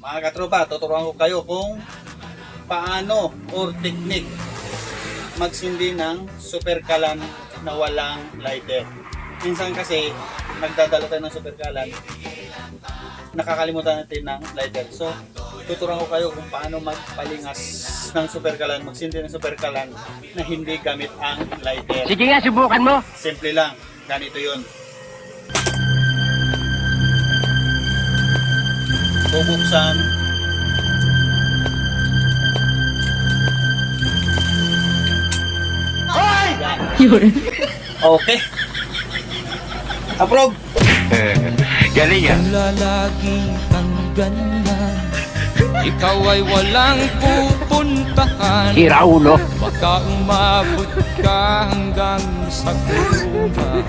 Mga katropa, tuturuan ko kayo kung paano or technique magsindi ng super kalan na walang lighter. Minsan kasi nagdadala tayo ng super kalan, nakakalimutan natin ng lighter. So, tuturuan ko kayo kung paano magpalingas ng super kalan, magsindi ng super kalan na hindi gamit ang lighter. Sige nga, subukan mo. Simple lang, ganito yun. Bubuksan. Hoy! Yan. Okay. Approve. Galing yan. Lalagi kang ganyan, ikaw ay walang pupuntahan. Sira ulo. Baka umabot ka hanggang sa kulungan.